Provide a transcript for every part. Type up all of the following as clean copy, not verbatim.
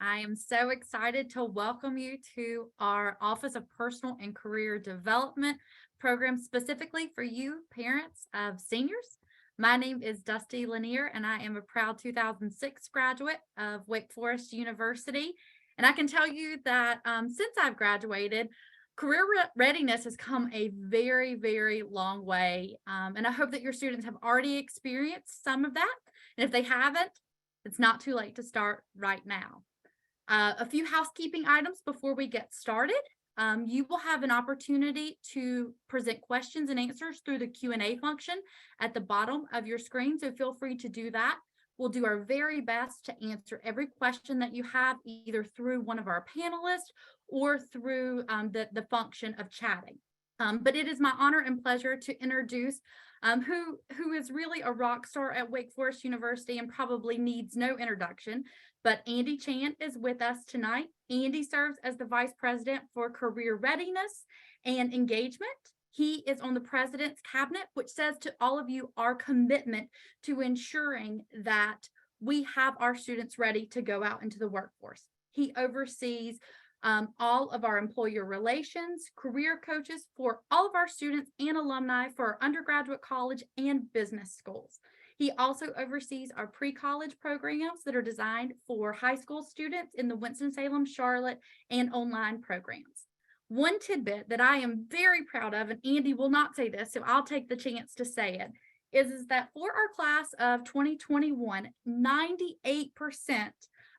I am so excited to welcome you to our Office of Personal and Career Development program specifically for you, parents of seniors. My name is Dusty Lanier, and I am a proud 2006 graduate of Wake Forest University. And I can tell you that since I've graduated, career readiness has come a very, very long way. And I hope that your students have already experienced some of that. And if they haven't, it's not too late to start right now. A few housekeeping items before we get started. You will have an opportunity to present questions and answers through the Q&A function at the bottom of your screen, so feel free to do that. We'll do our very best to answer every question that you have, either through one of our panelists or through the function of chatting. But it is my honor and pleasure to introduce who is really a rock star at Wake Forest University and probably needs no introduction. But Andy Chan is with us tonight. Andy serves as the Vice President for Career Readiness and Engagement. He is on the President's Cabinet, which says to all of you our commitment to ensuring that we have our students ready to go out into the workforce. He oversees all of our employer relations, career coaches for all of our students and alumni for our undergraduate college and business schools. He also oversees our pre-college programs that are designed for high school students in the Winston-Salem, Charlotte, and online programs. One tidbit that I am very proud of, and Andy will not say this, so I'll take the chance to say it, is that for our class of 2021, 98%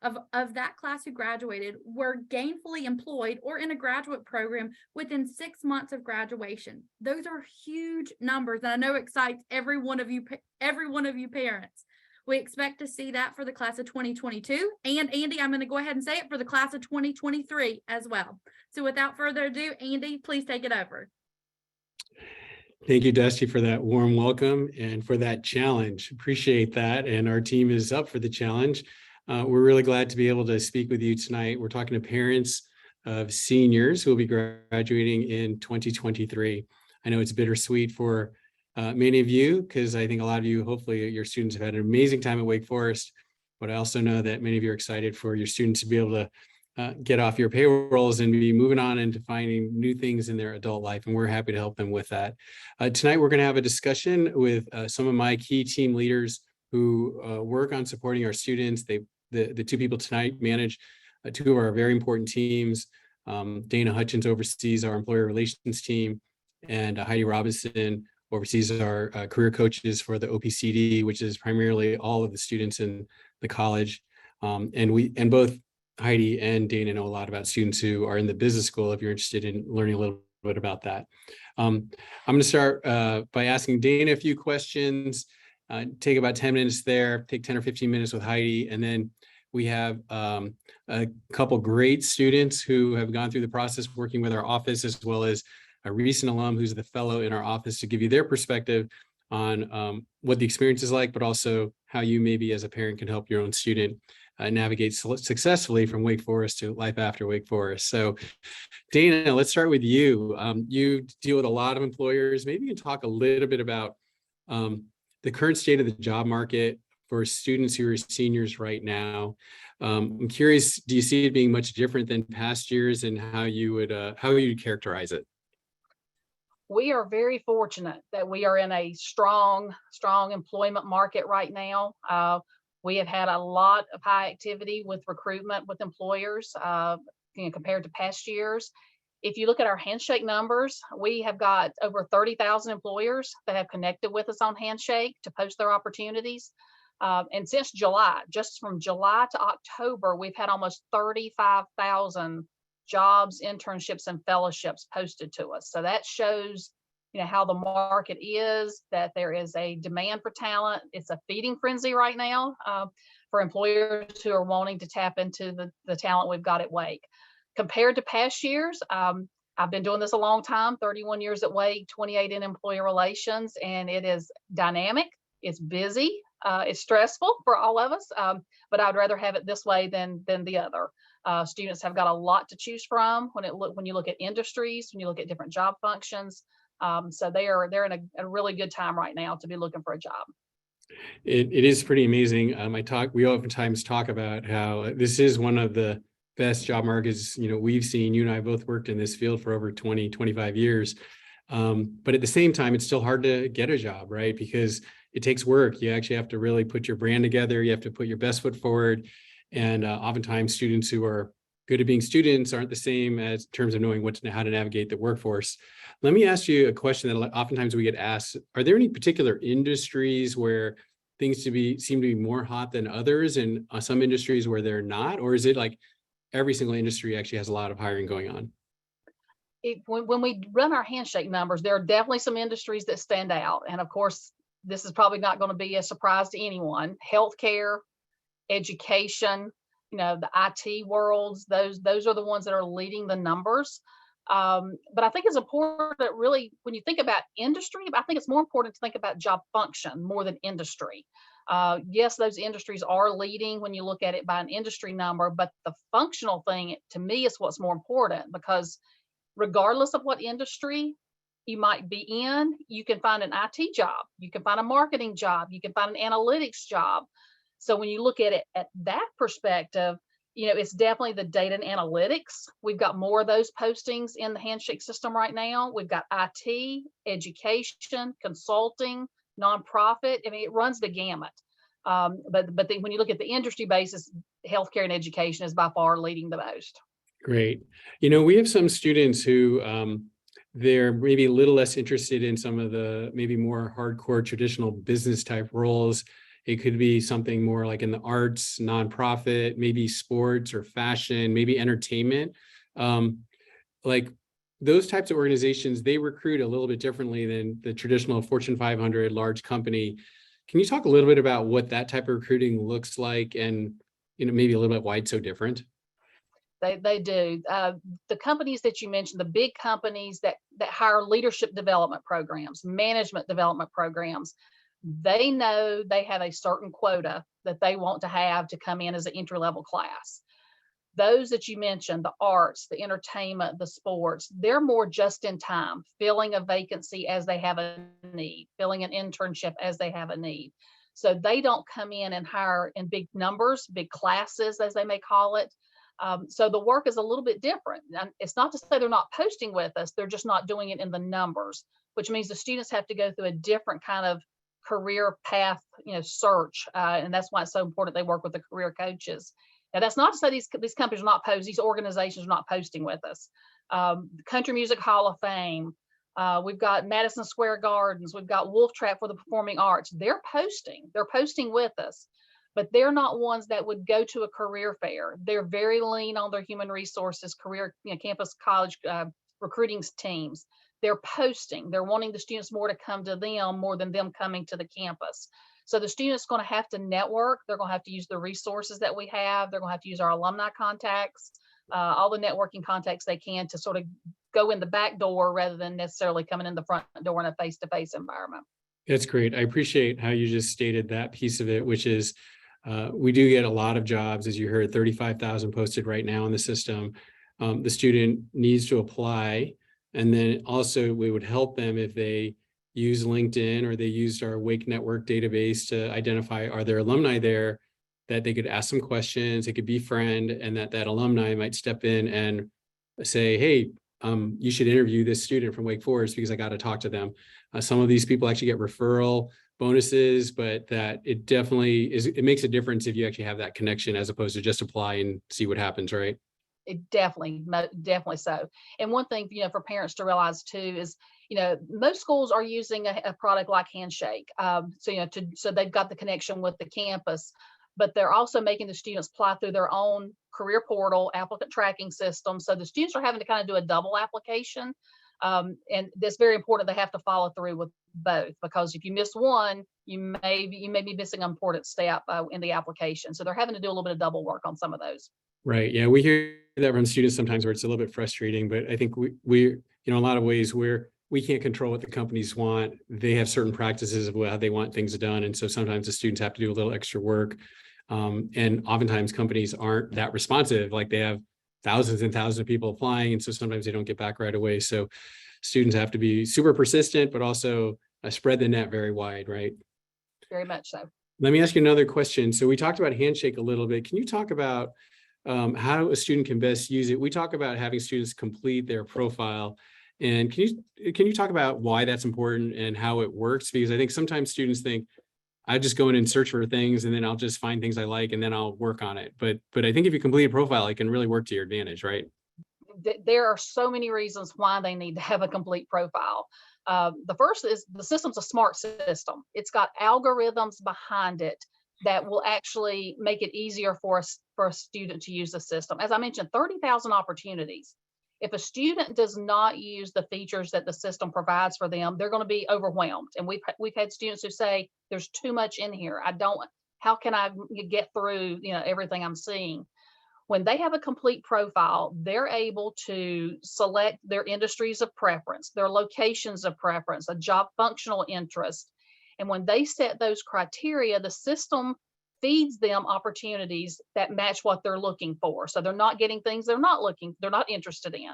of that class who graduated were gainfully employed or in a graduate program within 6 months of graduation. Those are huge numbers, and I know excites every one of you parents. We expect to see that for the class of 2022. And Andy, I'm going to go ahead and say it for the class of 2023 as well. So without further ado, Andy, please take it over. Thank you, Dusty, for that warm welcome and for that challenge. Appreciate that. And our team is up for the challenge. We're really glad to be able to speak with you tonight. We're talking to parents of seniors who will be graduating in 2023. I know it's bittersweet for many of you, because I think a lot of you, hopefully your students have had an amazing time at Wake Forest, but I also know that many of you are excited for your students to be able to get off your payrolls and be moving on into finding new things in their adult life, and we're happy to help them with that. Tonight, we're going to have a discussion with some of my key team leaders who work on supporting our students. The two people tonight manage two of our very important teams. Dana Hutchins oversees our employer relations team, and Heidi Robinson oversees our career coaches for the OPCD, which is primarily all of the students in the college. And both Heidi and Dana know a lot about students who are in the business school, if you're interested in learning a little bit about that. I'm going to start by asking Dana a few questions. Take about 10 minutes there, take 10 or 15 minutes with Heidi, and then we have a couple great students who have gone through the process working with our office, as well as a recent alum who's the fellow in our office, to give you their perspective on what the experience is like, but also how you maybe as a parent can help your own student navigate successfully from Wake Forest to life after Wake Forest. So Dana, let's start with you. You deal with a lot of employers. Maybe you can talk a little bit about the current state of the job market for students who are seniors right now. I'm curious, do you see it being much different than past years, and how you would characterize it? We are very fortunate that we are in a strong employment market right now. We have had a lot of high activity with recruitment with employers compared to past years. If you look at our Handshake numbers, we have got over 30,000 employers that have connected with us on Handshake to post their opportunities. And since July, just from July to October, we've had almost 35,000 jobs, internships, and fellowships posted to us. So that shows, how the market is, that there is a demand for talent. It's a feeding frenzy right now for employers who are wanting to tap into the talent we've got at Wake. Compared to past years, I've been doing this a long time, 31 years at Wake, 28 in employer relations, and it is dynamic, it's busy, it's stressful for all of us, but I'd rather have it this way than the other. Students have got a lot to choose from when you look at industries, when you look at different job functions. So they're in a really good time right now to be looking for a job. It is pretty amazing. We oftentimes talk about how this is one of the best job markets, we've seen. You and I both worked in this field for over 20, 25 years. But at the same time, it's still hard to get a job, right? Because it takes work. You actually have to really put your brand together. You have to put your best foot forward. And oftentimes students who are good at being students aren't the same as in terms of knowing how to navigate the workforce. Let me ask you a question that oftentimes we get asked. Are there any particular industries where things seem to be more hot than others, and some industries where they're not? Or is it like every single industry actually has a lot of hiring going on? When we run our handshake numbers, there are definitely some industries that stand out. And of course, this is probably not going to be a surprise to anyone. Healthcare, education, the IT worlds, those are the ones that are leading the numbers. But I think it's important, really, when you think about industry, I think it's more important to think about job function more than industry. Yes, those industries are leading when you look at it by an industry number, but the functional thing to me is what's more important, because regardless of what industry you might be in, you can find an IT job, you can find a marketing job, you can find an analytics job. So when you look at it at that perspective, it's definitely the data and analytics. We've got more of those postings in the handshake system right now. We've got IT, education, consulting, nonprofit. I mean, it runs the gamut. But when you look at the industry basis, healthcare and education is by far leading the most. Great. We have some students who they're maybe a little less interested in some of the maybe more hardcore traditional business type roles. It could be something more like in the arts, nonprofit, maybe sports or fashion, maybe entertainment. Like those types of organizations, they recruit a little bit differently than the traditional Fortune 500 large company. Can you talk a little bit about what that type of recruiting looks like, and maybe a little bit why it's so different? They do. The companies that you mentioned, the big companies that hire leadership development programs, management development programs, they know they have a certain quota that they want to have to come in as an entry-level class. Those that you mentioned, the arts, the entertainment, the sports, they're more just in time, filling a vacancy as they have a need, filling an internship as they have a need. So they don't come in and hire in big numbers, big classes, as they may call it. So the work is a little bit different. And it's not to say they're not posting with us, they're just not doing it in the numbers, which means the students have to go through a different kind of career path, search. And that's why it's so important they work with the career coaches. Now, that's not to say these companies are not posting, these organizations are not posting with us. Country Music Hall of Fame, we've got Madison Square Gardens, we've got Wolf Trap for the Performing Arts. They're posting with us, but they're not ones that would go to a career fair. They're very lean on their human resources, career, campus, college recruiting teams. They're posting. They're wanting the students more to come to them more than them coming to the campus. So the student's going to have to network. They're going to have to use the resources that we have. They're going to have to use our alumni contacts, all the networking contacts they can to sort of go in the back door rather than necessarily coming in the front door in a face-to-face environment. That's great. I appreciate how you just stated that piece of it, which is we do get a lot of jobs, as you heard, 35,000 posted right now in the system. The student needs to apply. And then also we would help them if they use LinkedIn or they used our Wake Network database to identify, are there alumni there, that they could ask some questions, they could befriend, and that alumni might step in and say, hey, you should interview this student from Wake Forest because I got to talk to them. Some of these people actually get referral bonuses, but that it definitely it makes a difference if you actually have that connection as opposed to just apply and see what happens, right? It definitely so. And one thing, for parents to realize too is, most schools are using a product like Handshake. So they've got the connection with the campus, but they're also making the students apply through their own career portal applicant tracking system. So the students are having to kind of do a double application. And that's very important. They have to follow through with both, because if you miss one, you may be missing an important step in the application. So they're having to do a little bit of double work on some of those. Right. Yeah, we hear that from students sometimes where it's a little bit frustrating, but I think we in a lot of ways we can't control what the companies want. They have certain practices of how they want things done. And so sometimes the students have to do a little extra work. And oftentimes companies aren't that responsive, like they have thousands and thousands of people applying. And so sometimes they don't get back right away. So students have to be super persistent, but also spread the net very wide, right? very much so. Let me ask you another question. So we talked about Handshake a little bit. Can you talk about how a student can best use it? We talk about having students complete their profile. And can you talk about why that's important and how it works? Because I think sometimes students think, I just go in and search for things and then I'll just find things I like and then I'll work on it. But I think if you complete a profile, it can really work to your advantage, right? There are so many reasons why they need to have a complete profile. The first is the system's a smart system. It's got algorithms behind it that will actually make it easier for a student to use the system. As I mentioned, 30,000 opportunities. If a student does not use the features that the system provides for them, they're going to be overwhelmed. And we've had students who say, there's too much in here. How can I get through, everything I'm seeing? When they have a complete profile, they're able to select their industries of preference, their locations of preference, a job functional interest. And when they set those criteria, the system feeds them opportunities that match what they're looking for. So they're not getting things they're not interested in.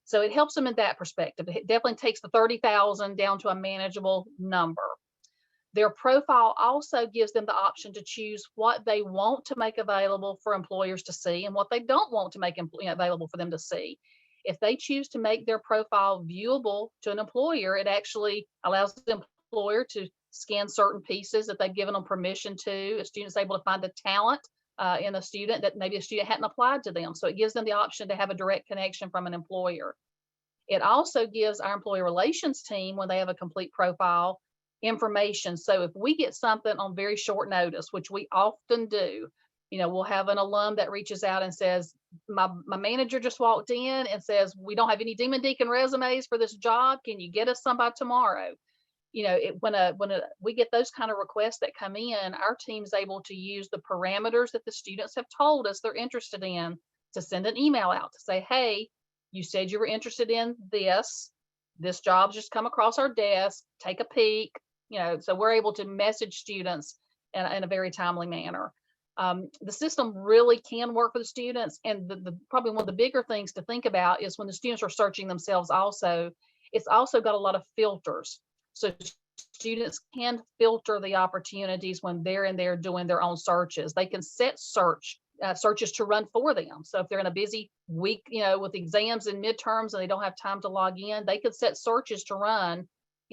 So it helps them in that perspective. It definitely takes the 30,000 down to a manageable number. Their profile also gives them the option to choose what they want to make available for employers to see and what they don't want to make available for them to see. If they choose to make their profile viewable to an employer, it actually allows the employer to scan certain pieces that they've given them permission to. A student's able to find the talent in a student that maybe a student hadn't applied to them. So it gives them the option to have a direct connection from an employer. It also gives our employee relations team, when they have a complete profile, information. So if we get something on very short notice, which we often do, we'll have an alum that reaches out and says, my manager just walked in and says, we don't have any Demon Deacon resumes for this job. Can you get us some by tomorrow? When we get those kind of requests that come in, our team's able to use the parameters that the students have told us they're interested in to send an email out to say, hey, you said you were interested in this job just come across our desk, take a peek. So we're able to message students in a very timely manner. The system really can work for the students. And the probably one of the bigger things to think about is when the students are searching themselves also, it's also got a lot of filters. So students can filter the opportunities when they're in there doing their own searches. They can set searches to run for them. So if they're in a busy week, with exams and midterms and they don't have time to log in, they could set searches to run,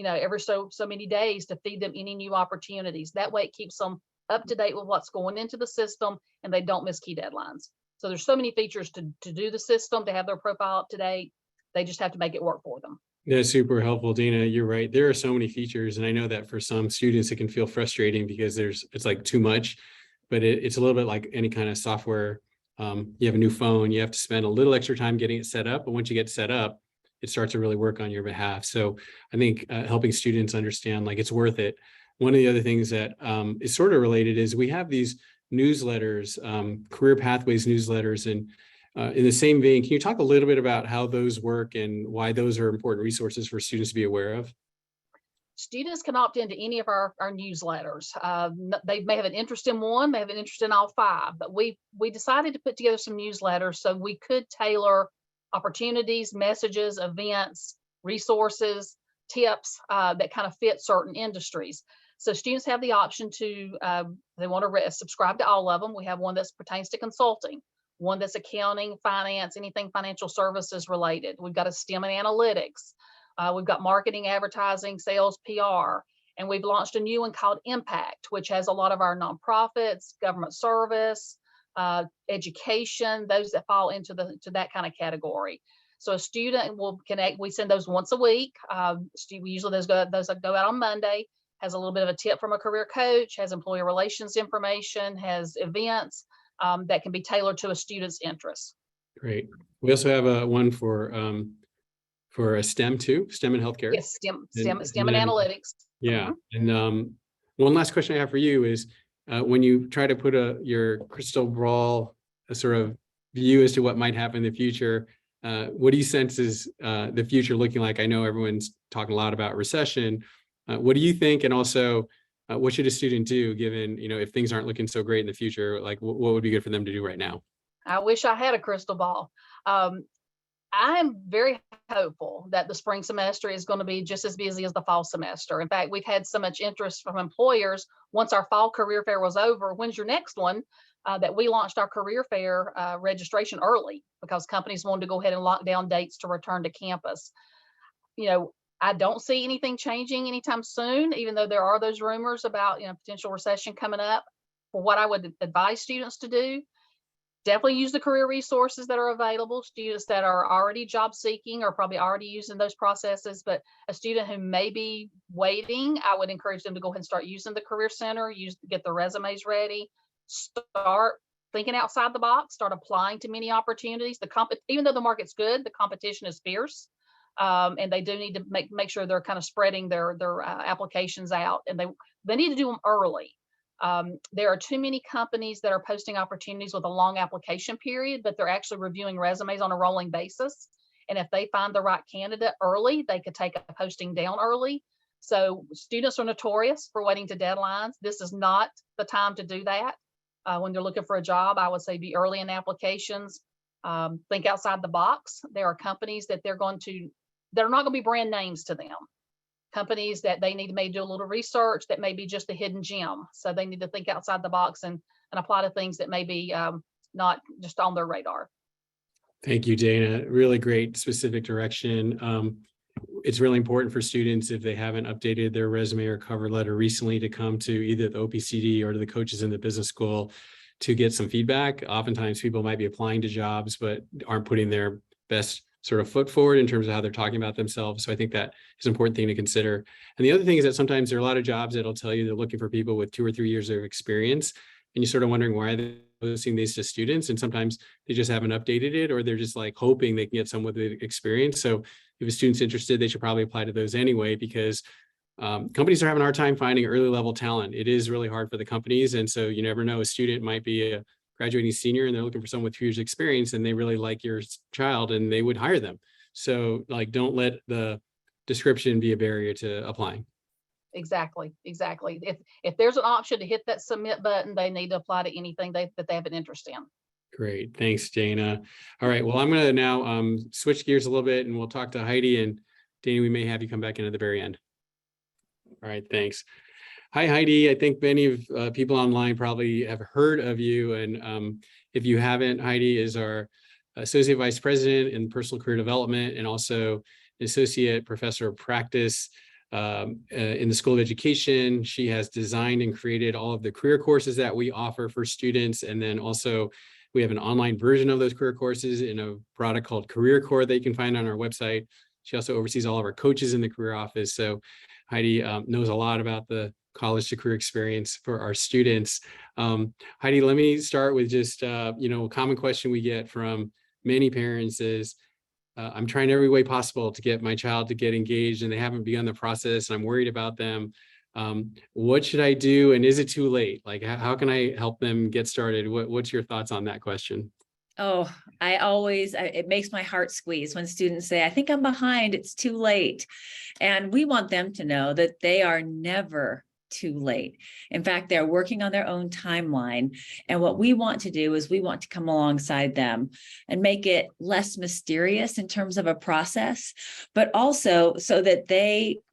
every so many days to feed them any new opportunities. That way it keeps them up to date with what's going into the system and they don't miss key deadlines. So there's so many features to do the system, to have their profile up to date. They just have to make it work for them. That's super helpful, Dina. You're right. There are so many features. And I know that for some students, it can feel frustrating because it's like too much, but it's a little bit like any kind of software. You have a new phone, you have to spend a little extra time getting it set up. But once you get set up, it starts to really work on your behalf. So I think helping students understand like it's worth it. One of the other things that is sort of related is we have these newsletters, career pathways newsletters. And in the same vein, can you talk a little bit about how those work and why those are important resources for students to be aware of? Students can opt into any of our newsletters. They may have an interest in one, may have an interest in all five, but we decided to put together some newsletters so we could tailor opportunities, messages, events, resources, tips that kind of fit certain industries. So students have the option to, they want to subscribe to all of them. We have one that pertains to consulting, one that's accounting, finance, anything financial services related. We've got a STEM and analytics. We've got marketing, advertising, sales, PR, and we've launched a new one called Impact, which has a lot of our nonprofits, government service, education, those that fall into that kind of category. So a student will connect. We send those once a week. We usually those go out on Monday. Has a little bit of a tip from a career coach. Has employee relations information. Has events that can be tailored to a student's interests. Great. We also have one for a STEM too, STEM and healthcare. Yes, STEM and analytics. Yeah. And one last question I have for you is when you try to put your crystal ball, a sort of view as to what might happen in the future, what do you sense is the future looking like? I know everyone's talking a lot about recession. What do you think? And also, what should a student do given, if things aren't looking so great in the future, like what would be good for them to do right now? I wish I had a crystal ball. I'm very hopeful that the spring semester is going to be just as busy as the fall semester. In fact, we've had so much interest from employers once our fall career fair was over. When's your next one? That we launched our career fair registration early because companies wanted to go ahead and lock down dates to return to campus. You know, I don't see anything changing anytime soon, even though there are those rumors about, potential recession coming up. For what I would advise students to do, definitely use the career resources that are available. Students that are already job seeking are probably already using those processes, but a student who may be waiting, I would encourage them to go ahead and start using the Career Center, get their resumes ready, start thinking outside the box, start applying to many opportunities. Even though the market's good, the competition is fierce. And they do need to make sure they're kind of spreading their applications out, and they need to do them early. There are too many companies that are posting opportunities with a long application period, but they're actually reviewing resumes on a rolling basis. And if they find the right candidate early, they could take a posting down early. So students are notorious for waiting to deadlines. This is not the time to do that. When they're looking for a job, I would say be early in applications. Think outside the box. There are companies that they're not going to be brand names to them. Companies that they need to maybe do a little research that may be just a hidden gem. So they need to think outside the box and apply to things that may be not just on their radar. Thank you, Dana. Really great specific direction. It's really important for students, if they haven't updated their resume or cover letter recently, to come to either the OPCD or to the coaches in the business school to get some feedback. Oftentimes people might be applying to jobs, but aren't putting their best sort of foot forward in terms of how they're talking about themselves. So I think that is an important thing to consider. And the other thing is that sometimes there are a lot of jobs that'll tell you they're looking for people with 2 or 3 years of experience. And you're sort of wondering why they're posting these to students. And sometimes they just haven't updated it, or they're just like hoping they can get someone with experience. So if a student's interested, they should probably apply to those anyway, because companies are having a hard time finding early level talent. It is really hard for the companies. And so you never know, a student might be a graduating senior and they're looking for someone with 2 years experience, and they really like your child and they would hire them. So like, don't let the description be a barrier to applying. Exactly. If there's an option to hit that submit button, they need to apply to anything that they have an interest in. Great. Thanks, Dana. All right. Well, I'm going to now switch gears a little bit, and we'll talk to Heidi. And Dana, we may have you come back in at the very end. All right. Thanks. Hi, Heidi. I think many of people online probably have heard of you. And if you haven't, Heidi is our Associate Vice President in Personal Career Development, and also Associate Professor of Practice in the School of Education. She has designed and created all of the career courses that we offer for students. And then also we have an online version of those career courses in a product called Career Core that you can find on our website. She also oversees all of our coaches in the career office. So Heidi knows a lot about the college to career experience for our students. Heidi, let me start with just, a common question we get from many parents is, I'm trying every way possible to get my child to get engaged, and they haven't begun the process, and I'm worried about them. What should I do? And is it too late? Like, how can I help them get started? What's your thoughts on that question? Oh, it makes my heart squeeze when students say, I think I'm behind, it's too late. And we want them to know that they are never too late. In fact, they're working on their own timeline. And what we want to do is we want to come alongside them and make it less mysterious in terms of a process, but also so that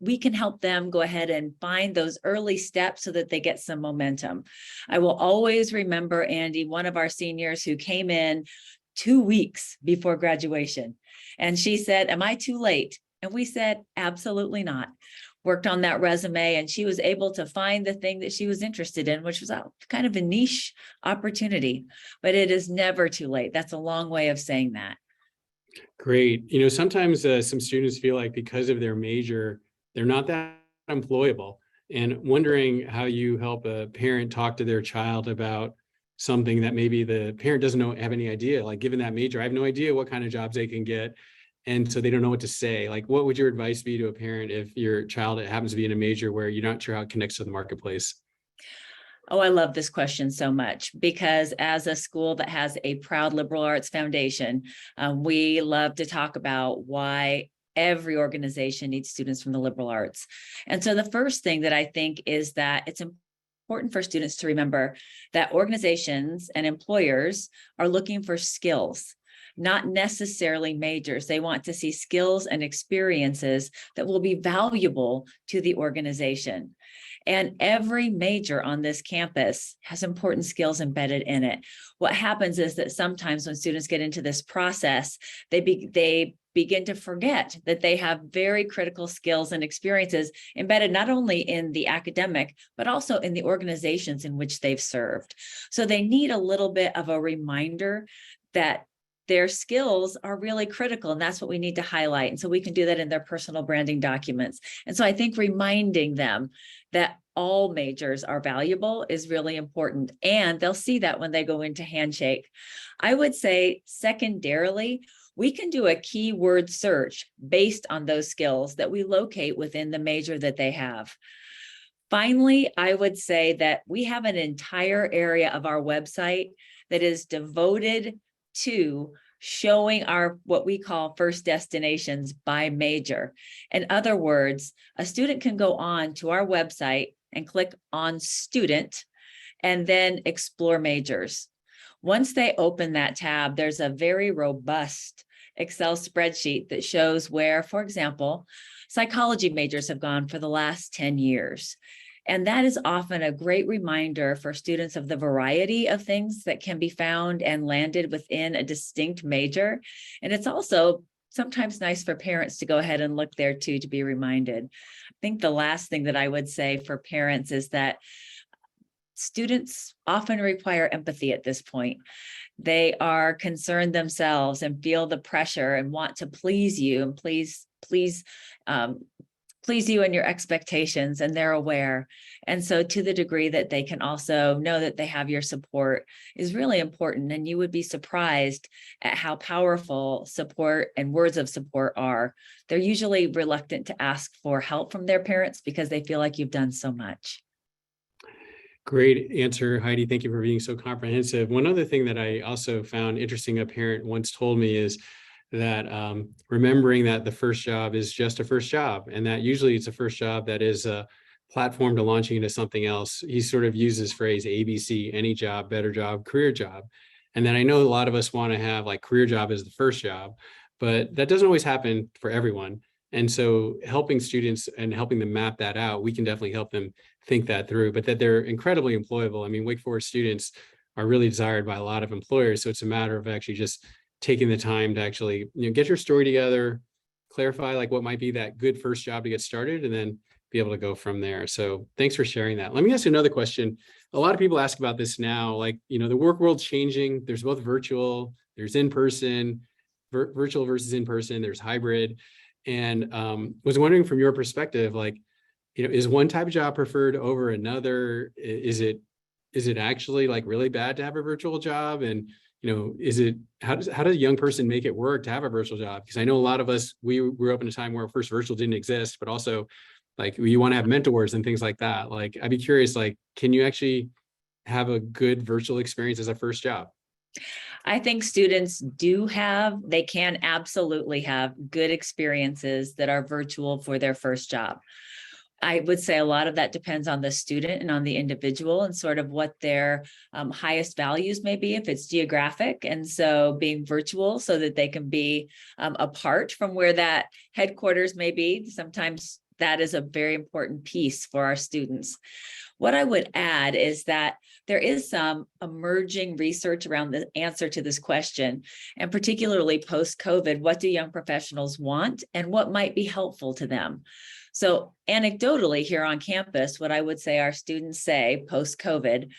we can help them go ahead and find those early steps so that they get some momentum. I will always remember Andy, one of our seniors who came in 2 weeks before graduation. And she said, am I too late? And we said, absolutely not. Worked on that resume, and she was able to find the thing that she was interested in, which was kind of a niche opportunity, but it is never too late. That's a long way of saying that. Great. Sometimes some students feel like because of their major, they're not that employable, and wondering how you help a parent talk to their child about something that maybe the parent doesn't have any idea. Like, given that major, I have no idea what kind of jobs they can get. And so they don't know what to say. Like, what would your advice be to a parent if your child happens to be in a major where you're not sure how it connects to the marketplace? Oh, I love this question so much, because as a school that has a proud liberal arts foundation, we love to talk about why every organization needs students from the liberal arts. And so the first thing that I think is that it's important for students to remember that organizations and employers are looking for skills. not necessarily majors. They want to see skills and experiences that will be valuable to the organization. And every major on this campus has important skills embedded in it. What happens is that sometimes when students get into this process, they begin to forget that they have very critical skills and experiences embedded not only in the academic, but also in the organizations in which they've served. So they need a little bit of a reminder that their skills are really critical, and that's what we need to highlight. And so we can do that in their personal branding documents. And so I think reminding them that all majors are valuable is really important, and they'll see that when they go into Handshake. I would say secondarily, we can do a keyword search based on those skills that we locate within the major that they have. Finally, I would say that we have an entire area of our website that is devoted to showing our what we call first destinations by major. In other words, a student can go on to our website and click on student and then explore majors. Once they open that tab, there's a very robust Excel spreadsheet that shows where, for example, psychology majors have gone for the last 10 years. And that is often a great reminder for students of the variety of things that can be found and landed within a distinct major. And it's also sometimes nice for parents to go ahead and look there too, to be reminded. I think the last thing that I would say for parents is that students often require empathy at this point. They are concerned themselves and feel the pressure and want to please you and please you and your expectations, and they're aware. And so to the degree that they can also know that they have your support is really important. And you would be surprised at how powerful support and words of support are. They're usually reluctant to ask for help from their parents because they feel like you've done so much. Great answer, Heidi. Thank you for being so comprehensive. One other thing that I also found interesting, a parent once told me, is that remembering that the first job is just a first job, and that usually it's a first job that is a platform to launching into something else. He sort of uses phrase ABC, any job, better job, career job. And then I know a lot of us want to have like career job as the first job, but that doesn't always happen for everyone. And so helping students and helping them map that out, we can definitely help them think that through, but that they're incredibly employable. I mean, Wake Forest students are really desired by a lot of employers. So it's a matter of actually just taking the time to actually, get your story together, clarify like what might be that good first job to get started, and then be able to go from there. So thanks for sharing that. Let me ask you another question. A lot of people ask about this now, like, the work world's changing. There's both virtual, there's in-person, virtual versus in-person, there's hybrid. And was wondering from your perspective, like, is one type of job preferred over another? Is it actually like really bad to have a virtual job? And how does a young person make it work to have a virtual job? Because I know a lot of us, we grew up in a time where first virtual didn't exist, but also like you want to have mentors and things like that. Like, I'd be curious, like, can you actually have a good virtual experience as a first job? I think students they can absolutely have good experiences that are virtual for their first job. I would say a lot of that depends on the student and on the individual and sort of what their highest values may be, if it's geographic. And so being virtual so that they can be apart from where that headquarters may be. Sometimes that is a very important piece for our students. What I would add is that there is some emerging research around the answer to this question, and particularly post-COVID, what do young professionals want and what might be helpful to them? So anecdotally here on campus, what I would say our students say post-COVID,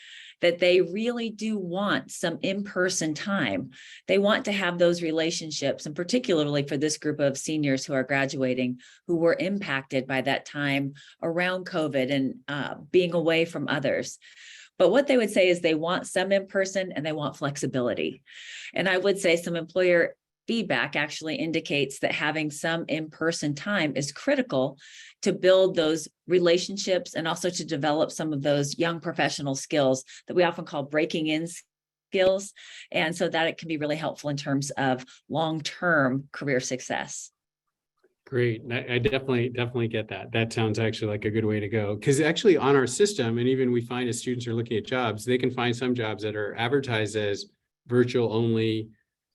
that they really do want some in-person time. They want to have those relationships, and particularly for this group of seniors who are graduating, who were impacted by that time around COVID and being away from others. But what they would say is they want some in-person and they want flexibility. And I would say some employer feedback actually indicates that having some in-person time is critical to build those relationships and also to develop some of those young professional skills that we often call breaking in skills. And so that it can be really helpful in terms of long-term career success. Great. I definitely get that. That sounds actually like a good way to go. Because actually on our system, and even we find as students are looking at jobs, they can find some jobs that are advertised as virtual only,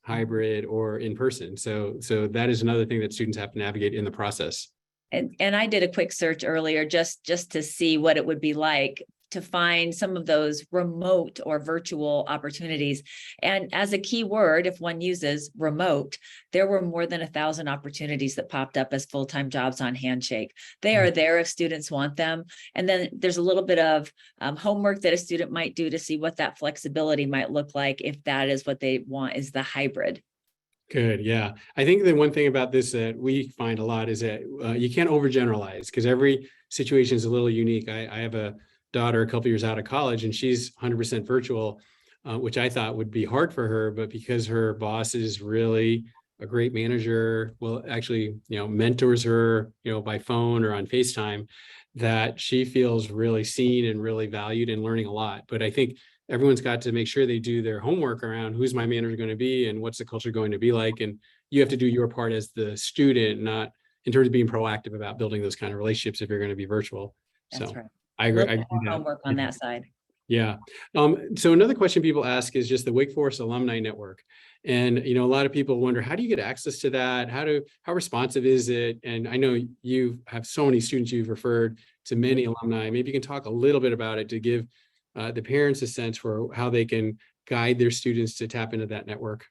hybrid, or in person. So that is another thing that students have to navigate in the process. And I did a quick search earlier just to see what it would be like to find some of those remote or virtual opportunities. And as a key word, if one uses remote, there were more than 1,000 opportunities that popped up as full-time jobs on Handshake. They are there if students want them. And then there's a little bit of homework that a student might do to see what that flexibility might look like if that is what they want, is the hybrid. Good. Yeah. I think the one thing about this that we find a lot is that you can't overgeneralize, because every situation is a little unique. I have a daughter a couple years out of college, and she's 100% virtual, which I thought would be hard for her, but because her boss is really a great manager, well, actually, mentors her, by phone or on FaceTime, that she feels really seen and really valued and learning a lot. But I think everyone's got to make sure they do their homework around who's my manager going to be and what's the culture going to be like. And you have to do your part as the student, not in terms of being proactive about building those kind of relationships if you're going to be virtual. That's So right. I agree. A little bit more homework on that side. Yeah. So another question people ask is just the Wake Forest Alumni Network. And, a lot of people wonder, how do you get access to that? How responsive is it? And I know you have so many students, you've referred to many alumni. Maybe you can talk a little bit about it to give the parents a sense for how they can guide their students to tap into that network.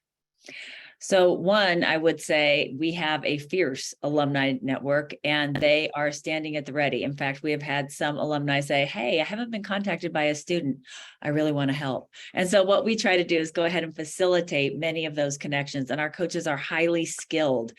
So one, I would say we have a fierce alumni network, and they are standing at the ready. In fact, we have had some alumni say, hey, I haven't been contacted by a student. I really want to help. And so what we try to do is go ahead and facilitate many of those connections. And our coaches are highly skilled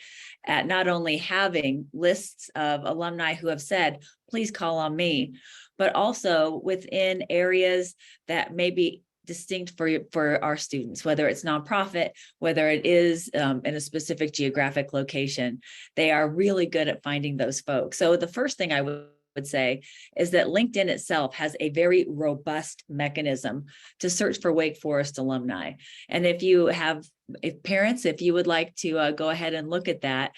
at not only having lists of alumni who have said, please call on me, but also within areas that may be distinct for our students, whether it's nonprofit, whether it is in a specific geographic location. They are really good at finding those folks. So the first thing I would say is that LinkedIn itself has a very robust mechanism to search for Wake Forest alumni. And if parents, if you would like to go ahead and look at that,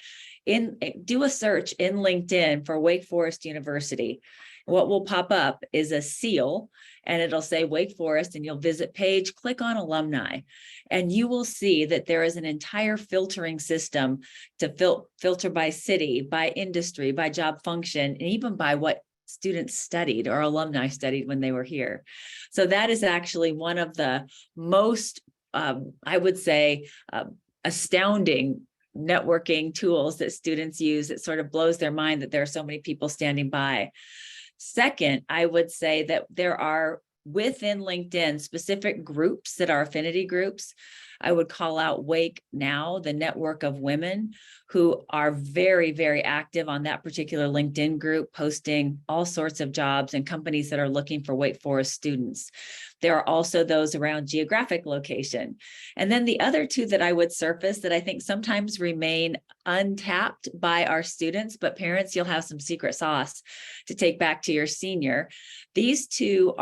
do a search in LinkedIn for Wake Forest University. What will pop up is a seal, and it'll say Wake Forest, and you'll visit page, click on alumni, and you will see that there is an entire filtering system to filter by city, by industry, by job function, and even by what students studied or alumni studied when they were here. So that is actually one of the most, I would say, astounding networking tools that students use. It sort of blows their mind that there are so many people standing by. Second, I would say that there are within LinkedIn specific groups that are affinity groups. I would call out Wake Now, the network of women who are very, very active on that particular LinkedIn group, posting all sorts of jobs and companies that are looking for Wake Forest students. There are also those around geographic location. And then the other two that I would surface that I think sometimes remain untapped by our students, but parents, you'll have some secret sauce to take back to your senior. These two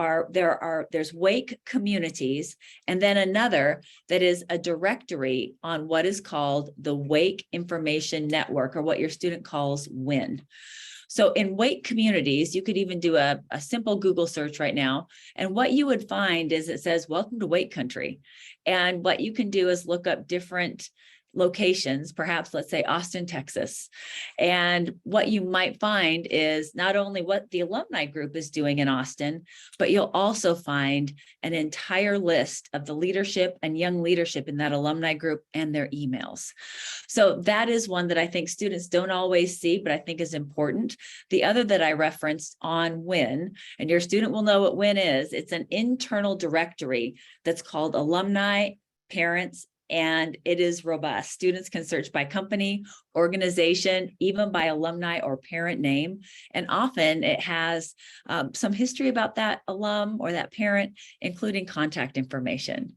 there's Wake Communities, and then another that is a directory on what is called the Wake Information Network, or what your student calls WIN. So in Wake Communities, you could even do a simple Google search right now. And what you would find is it says, welcome to Wake Country. And what you can do is look up different locations, perhaps let's say Austin, Texas. And what you might find is not only what the alumni group is doing in Austin, but you'll also find an entire list of the leadership and young leadership in that alumni group and their emails. So that is one that I think students don't always see, but I think is important. The other that I referenced on WIN, and your student will know what WIN is, it's an internal directory that's called Alumni, Parents, and it is robust. Students can search by company, organization, even by alumni or parent name. And often it has some history about that alum or that parent, including contact information.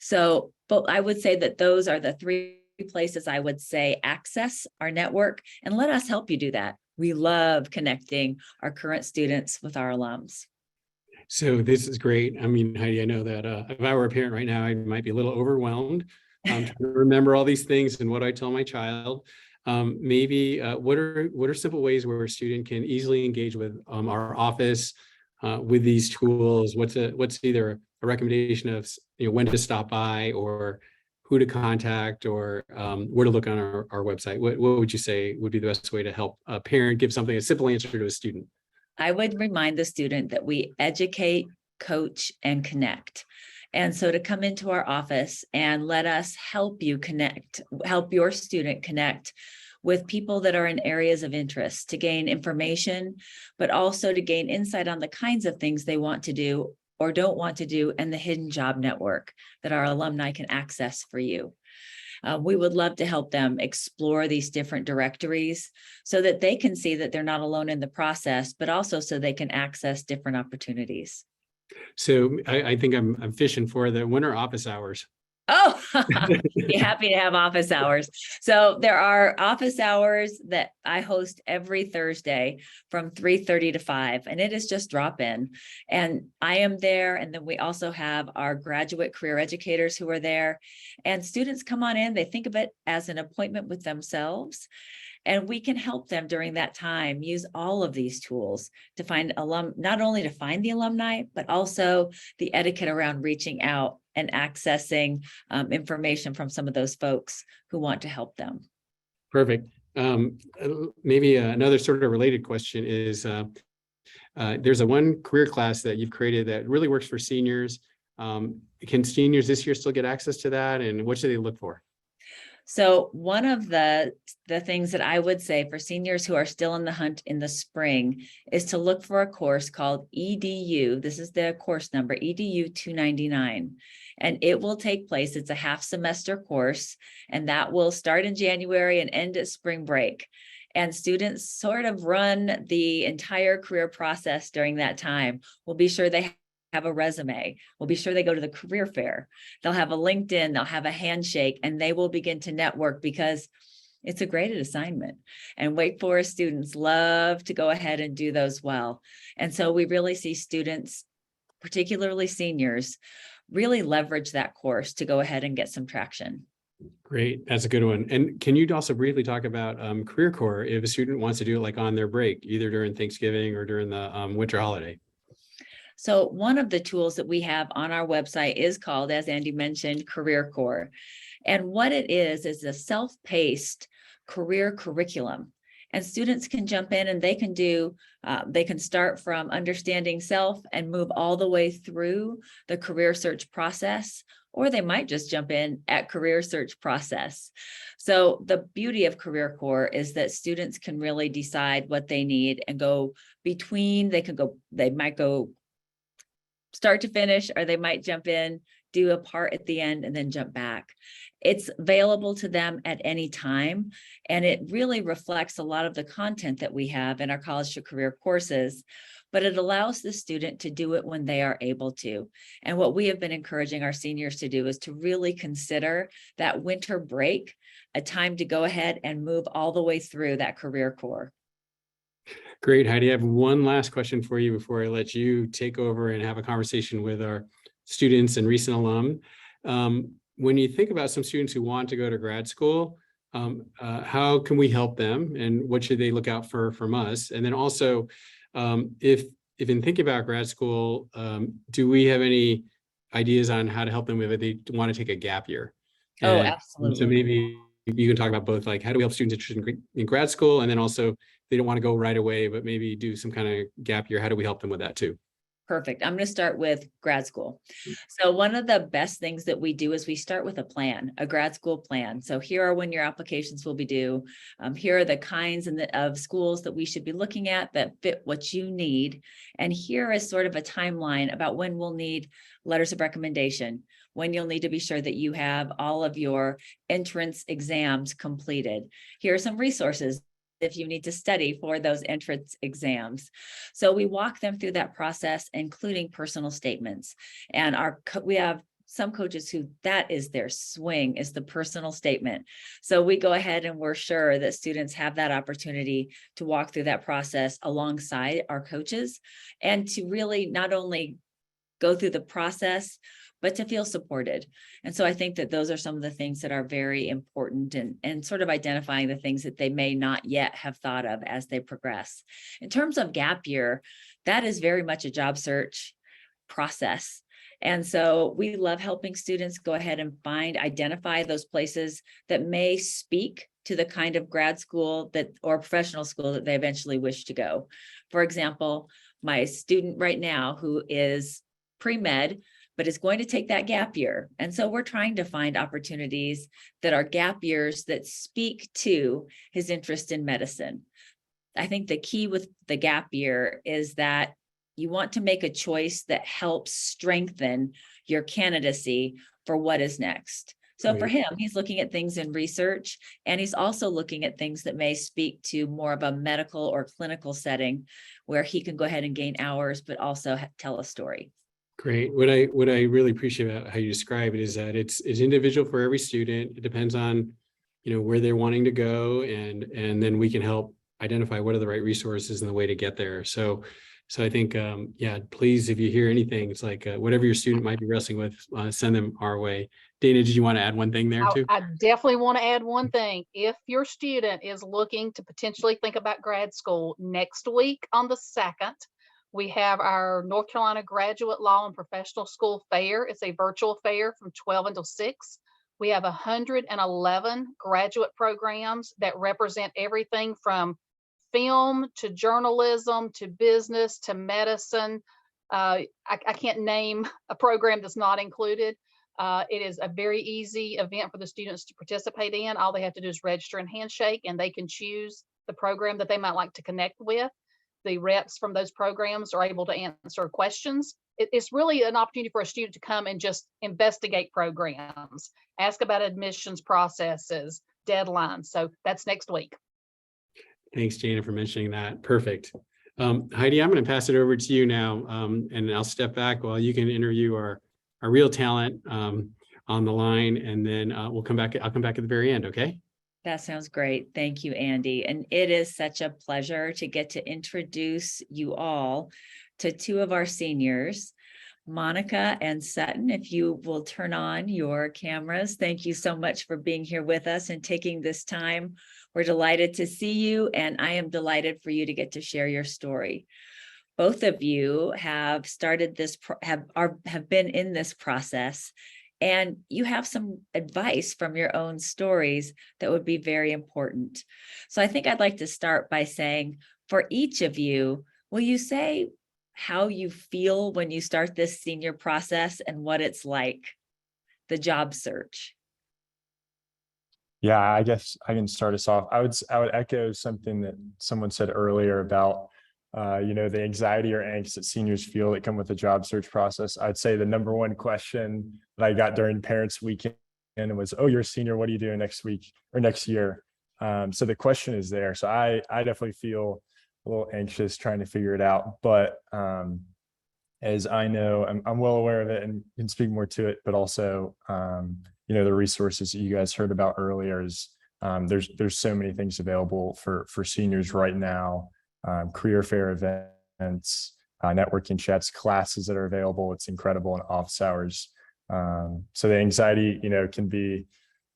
So, but I would say that those are the three places I would say access our network, and let us help you do that. We love connecting our current students with our alums. So this is great. I mean, Heidi, I know that if I were a parent right now, I might be a little overwhelmed. Trying to remember all these things and what I tell my child. Maybe what are simple ways where a student can easily engage with our office with these tools? What's either a recommendation of when to stop by, or who to contact or where to look on our website, what would you say would be the best way to help a parent give something a simple answer to a student? I would remind the student that we educate, coach, and connect. And so to come into our office and let us help you connect, help your student connect with people that are in areas of interest to gain information, but also to gain insight on the kinds of things they want to do or don't want to do, and the hidden job network that our alumni can access for you. We would love to help them explore these different directories so that they can see that they're not alone in the process, but also so they can access different opportunities. So I think I'm fishing for the winter office hours. Oh, be happy to have office hours. So there are office hours that I host every Thursday from 3:30 to 5, and it is just drop in. And I am there. And then we also have our graduate career educators who are there. And students come on in, they think of it as an appointment with themselves. And we can help them during that time use all of these tools to find not only to find the alumni, but also the etiquette around reaching out and accessing information from some of those folks who want to help them. Perfect. Maybe another sort of related question is, there's one career class that you've created that really works for seniors. Can seniors this year still get access to that, and what should they look for? So one of the things that I would say for seniors who are still in the hunt in the spring is to look for a course called EDU. This is the course number, EDU 299. And it will take place, it's a half semester course, and that will start in January and end at spring break. And students sort of run the entire career process during that time. We'll be sure they have a resume. We'll be sure they go to the career fair. They'll have a LinkedIn, they'll have a handshake, and they will begin to network because it's a graded assignment. And Wake Forest students love to go ahead and do those well. And so we really see students, particularly seniors, really leverage that course to go ahead and get some traction. Great, that's a good one. And can you also briefly talk about Career Corps if a student wants to do it like on their break, either during Thanksgiving or during the winter holiday? So one of the tools that we have on our website is called, as Andy mentioned, Career Corps. And what it is a self-paced career curriculum. And students can jump in and they can start from understanding self and move all the way through the career search process, or they might just jump in at career search process. So the beauty of Career Corps is that students can really decide what they need and go between, they might go start to finish, or they might jump in, do a part at the end, and then jump back. It's available to them at any time, and it really reflects a lot of the content that we have in our college to career courses, but it allows the student to do it when they are able to. And what we have been encouraging our seniors to do is to really consider that winter break a time to go ahead and move all the way through that Career Corps. Great, Heidi. I have one last question for you before I let you take over and have a conversation with our students and recent alum. When you think about some students who want to go to grad school, how can we help them, and what should they look out for from us? And then also, if in thinking about grad school, do we have any ideas on how to help them if they want to take a gap year? Oh, And absolutely. so maybe you can talk about both, like how do we help students interested in grad school, and then also they don't want to go right away, but maybe do some kind of gap year. How do we help them with that too? Perfect. I'm going to start with grad school. So one of the best things that we do is we start with a plan, a grad school plan. So here are when your applications will be due. Here are the kinds of schools that we should be looking at that fit what you need. And here is sort of a timeline about when we'll need letters of recommendation, when you'll need to be sure that you have all of your entrance exams completed. Here are some resources if you need to study for those entrance exams. So we walk them through that process, including personal statements. And we have some coaches who that is their swing, is the personal statement. So we go ahead and we're sure that students have that opportunity to walk through that process alongside our coaches, and to really not only go through the process, but to feel supported. And so I think that those are some of the things that are very important, and sort of identifying the things that they may not yet have thought of as they progress. In terms of gap year, that is very much a job search process. And so we love helping students go ahead and identify those places that may speak to the kind of grad school or professional school that they eventually wish to go. For example, my student right now who is pre-med, but is going to take that gap year. And so we're trying to find opportunities that are gap years that speak to his interest in medicine. I think the key with the gap year is that you want to make a choice that helps strengthen your candidacy for what is next. So for Right. him, he's looking at things in research, and he's also looking at things that may speak to more of a medical or clinical setting where he can go ahead and gain hours, but also tell a story. Great. What I really appreciate about how you describe it is that it's individual for every student. It depends on, where they're wanting to go, and then we can help identify what are the right resources and the way to get there. So I think, please, if you hear anything, it's like whatever your student might be wrestling with, send them our way. Dana, did you want to add one thing there too? I definitely want to add one thing. If your student is looking to potentially think about grad school, next week on the 2nd, we have our North Carolina Graduate Law and Professional School Fair. It's a virtual fair from 12 until 6. We have 111 graduate programs that represent everything from film to journalism to business to medicine. I can't name a program that's not included. It is a very easy event for the students to participate in. All they have to do is register and handshake, and they can choose the program that they might like to connect with. The reps from those programs are able to answer questions. It's really an opportunity for a student to come and just investigate programs, ask about admissions processes, deadlines. So that's next week. Thanks, Jana, for mentioning that. Perfect. Heidi, I'm going to pass it over to you now, and I'll step back while you can interview our real talent on the line, and then we'll come back. I'll come back at the very end. Okay. That sounds great. Thank you, Andy. And it is such a pleasure to get to introduce you all to two of our seniors, Monica and Sutton. If you will turn on your cameras, thank you so much for being here with us and taking this time. We're delighted to see you, and I am delighted for you to get to share your story. Both of you have started this, have been in this process, and you have some advice from your own stories that would be very important. So I think I'd like to start by saying, for each of you, will you say how you feel when you start this senior process and what it's like, the job search? Yeah, I guess I can start us off. I would echo something that someone said earlier about the anxiety or angst that seniors feel that come with the job search process. I'd say the number one question that I got during Parents Weekend was, "Oh, you're a senior. What are you doing next week or next year?" So the question is there. So I definitely feel a little anxious trying to figure it out. But as I know, I'm well aware of it and can speak more to it. But also, the resources that you guys heard about earlier is there's so many things available for seniors right now. Career fair events, networking chats, classes that are available. It's incredible in office hours. So the anxiety, can be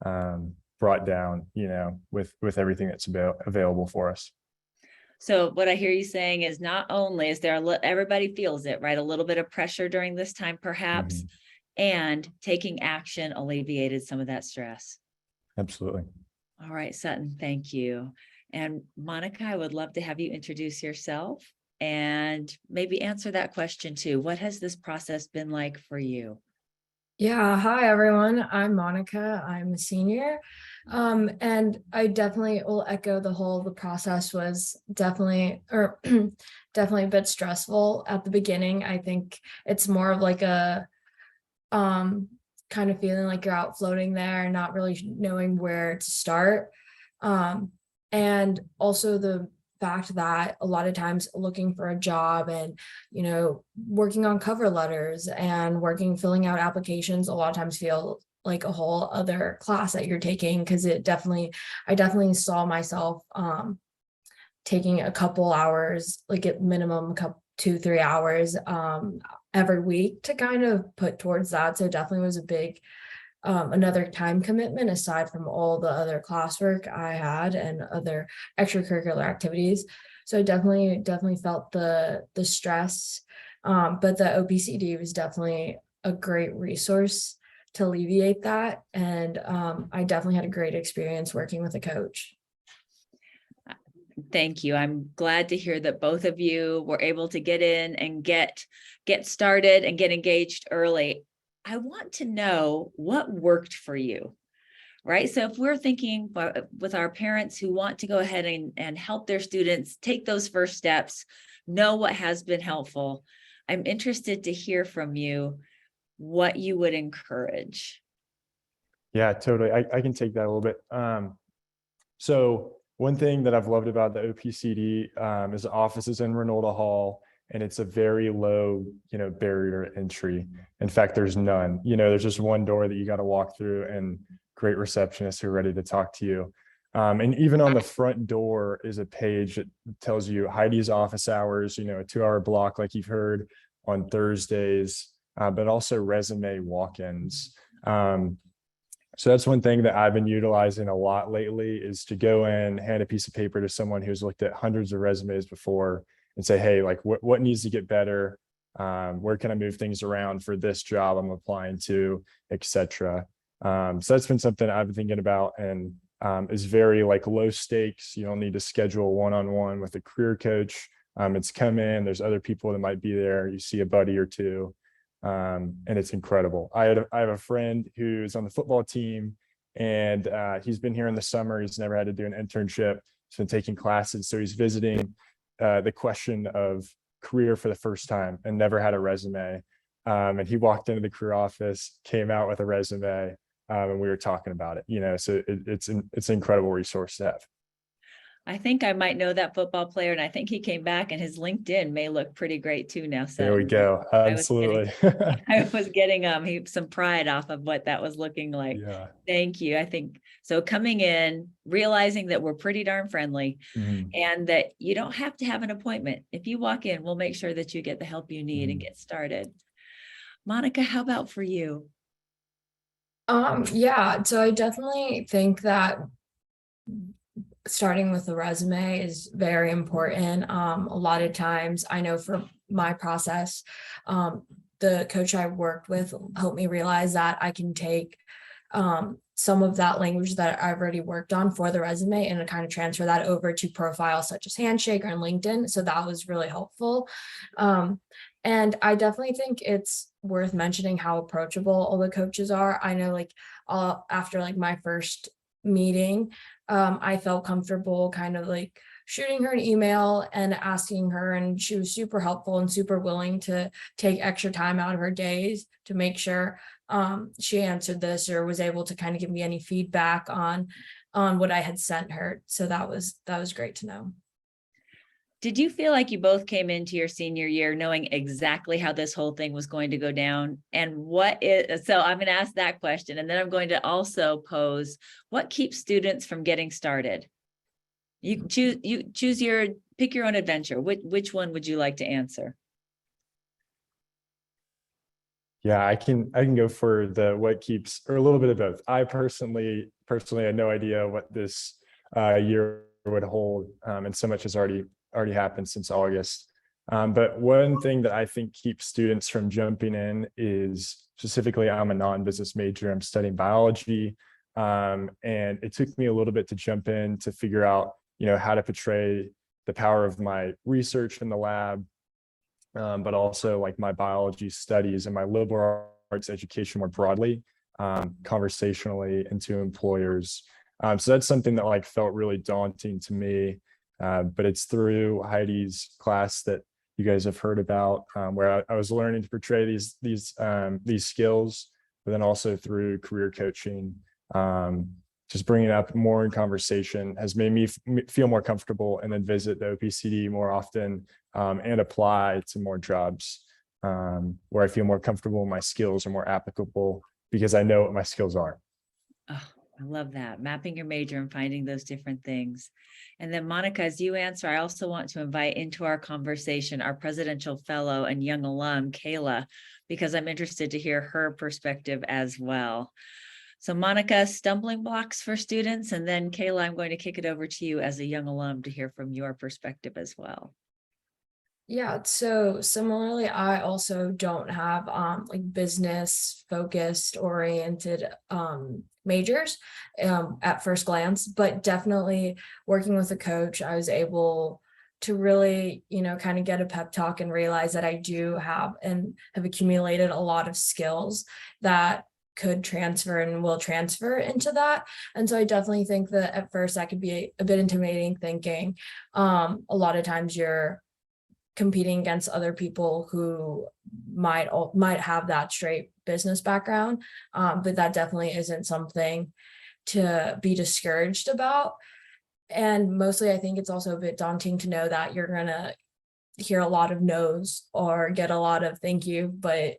brought down, with everything that's available for us. So what I hear you saying is not only is there everybody feels it, right? A little bit of pressure during this time, perhaps, and taking action alleviated some of that stress. Absolutely. All right, Sutton, thank you. And Monica, I would love to have you introduce yourself and maybe answer that question too. What has this process been like for you? Yeah, hi everyone. I'm Monica. I'm a senior. And I definitely will echo the process was definitely definitely a bit stressful at the beginning. I think it's more of like a kind of feeling like you're out floating there and not really knowing where to start. And also the fact that a lot of times looking for a job and, working on cover letters and filling out applications, a lot of times feel like a whole other class that you're taking, because I definitely saw myself taking a couple hours, like at minimum 2-3 hours every week to kind of put towards that. So it definitely was a big another time commitment aside from all the other classwork I had and other extracurricular activities. So I definitely felt the stress, but the OPCD was definitely a great resource to alleviate that. And I definitely had a great experience working with a coach. Thank you. I'm glad to hear that both of you were able to get in and get started and get engaged early. I want to know what worked for you, right? So if we're thinking with our parents who want to go ahead and help their students take those first steps, know what has been helpful, I'm interested to hear from you what you would encourage. Yeah, totally. I can take that a little bit. So one thing that I've loved about the OPCD is the office is in Reynolda Hall, and it's a very low, barrier to entry. In fact, there's none. There's just one door that you got to walk through, and great receptionists who are ready to talk to you. And even on the front door is a page that tells you Heidi's office hours, a 2-hour block like you've heard on Thursdays, but also resume walk-ins. So that's one thing that I've been utilizing a lot lately, is to go in, hand a piece of paper to someone who's looked at hundreds of resumes before and say, hey, like what needs to get better? Where can I move things around for this job I'm applying to, et cetera. So that's been something I've been thinking about, and is very like low stakes. You don't need to schedule one-on-one with a career coach. It's come in, there's other people that might be there. You see a buddy or two. And it's incredible. I have a friend who's on the football team, and he's been here in the summer. He's never had to do an internship. He's been taking classes. So he's visiting the question of career for the first time and never had a resume. And he walked into the career office, came out with a resume, and we were talking about it, so it's an incredible resource to have. I think I might know that football player, and I think he came back, and his LinkedIn may look pretty great too now. So There we go. Absolutely. I was getting some pride off of what that was looking like. Yeah. Thank you. I think so. Coming in, realizing that we're pretty darn friendly, Mhm. and that you don't have to have an appointment. If you walk in, we'll make sure that you get the help you need and get started. Monica, how about for you? Yeah, so I definitely think that starting with the resume is very important. A lot of times, I know for my process, the coach I worked with helped me realize that I can take some of that language that I've already worked on for the resume and kind of transfer that over to profiles such as Handshake or LinkedIn. So that was really helpful. And I definitely think it's worth mentioning how approachable all the coaches are. I know after my first meeting, I felt comfortable kind of shooting her an email and asking her, and she was super helpful and super willing to take extra time out of her days to make sure she answered this or was able to kind of give me any feedback on what I had sent her. So that was great to know. Did you feel like you both came into your senior year knowing exactly how this whole thing was going to go down? And so I'm going to ask that question, and then I'm going to also pose, what keeps students from getting started? You pick your own adventure. Which one would you like to answer? Yeah, I can go for what keeps, or a little bit of both. I personally had no idea what this year would hold, and so much has already happened since August. But one thing that I think keeps students from jumping in is, specifically, I'm a non-business major. I'm studying biology, and it took me a little bit to jump in to figure out, how to portray the power of my research in the lab, but also my biology studies and my liberal arts education more broadly, conversationally, into employers. So that's something that felt really daunting to me. But it's through Heidi's class that you guys have heard about, where I was learning to portray these skills, but then also through career coaching, just bringing it up more in conversation has made me feel more comfortable, and then visit the OPCD more often, and apply to more jobs where I feel more comfortable and my skills are more applicable because I know what my skills are. Oh, I love that. Mapping your major and finding those different things. And then Monica, as you answer, I also want to invite into our conversation our presidential fellow and young alum, Kayla, because I'm interested to hear her perspective as well. So Monica, stumbling blocks for students, and then Kayla, I'm going to kick it over to you as a young alum to hear from your perspective as well. Yeah, so similarly, I also don't have like business focused oriented majors at first glance, but definitely working with a coach, I was able to really, kind of get a pep talk and realize that I do have and have accumulated a lot of skills that could transfer and will transfer into that. And so I definitely think that at first that could be a bit intimidating thinking. A lot of times you're competing against other people who might have that straight business background, but that definitely isn't something to be discouraged about. And mostly, I think it's also a bit daunting to know that you're gonna hear a lot of no's or get a lot of thank you, but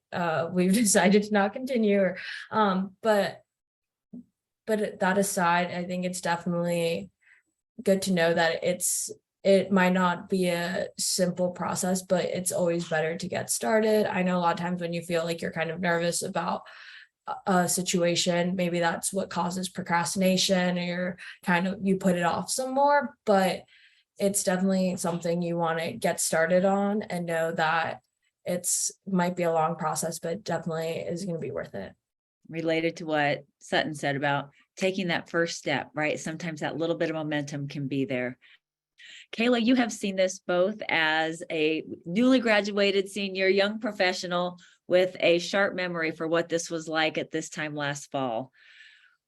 we've decided to not continue. Or, but that aside, I think it's definitely good to know that it might not be a simple process, but it's always better to get started. I know a lot of times when you feel like you're kind of nervous about a situation, maybe that's what causes procrastination, or you put it off some more, but it's definitely something you want to get started on and know that might be a long process, but definitely is going to be worth it. Related to what Sutton said about taking that first step, right? Sometimes that little bit of momentum can be there. Kayla, you have seen this both as a newly graduated senior, young professional with a sharp memory for what this was like at this time last fall.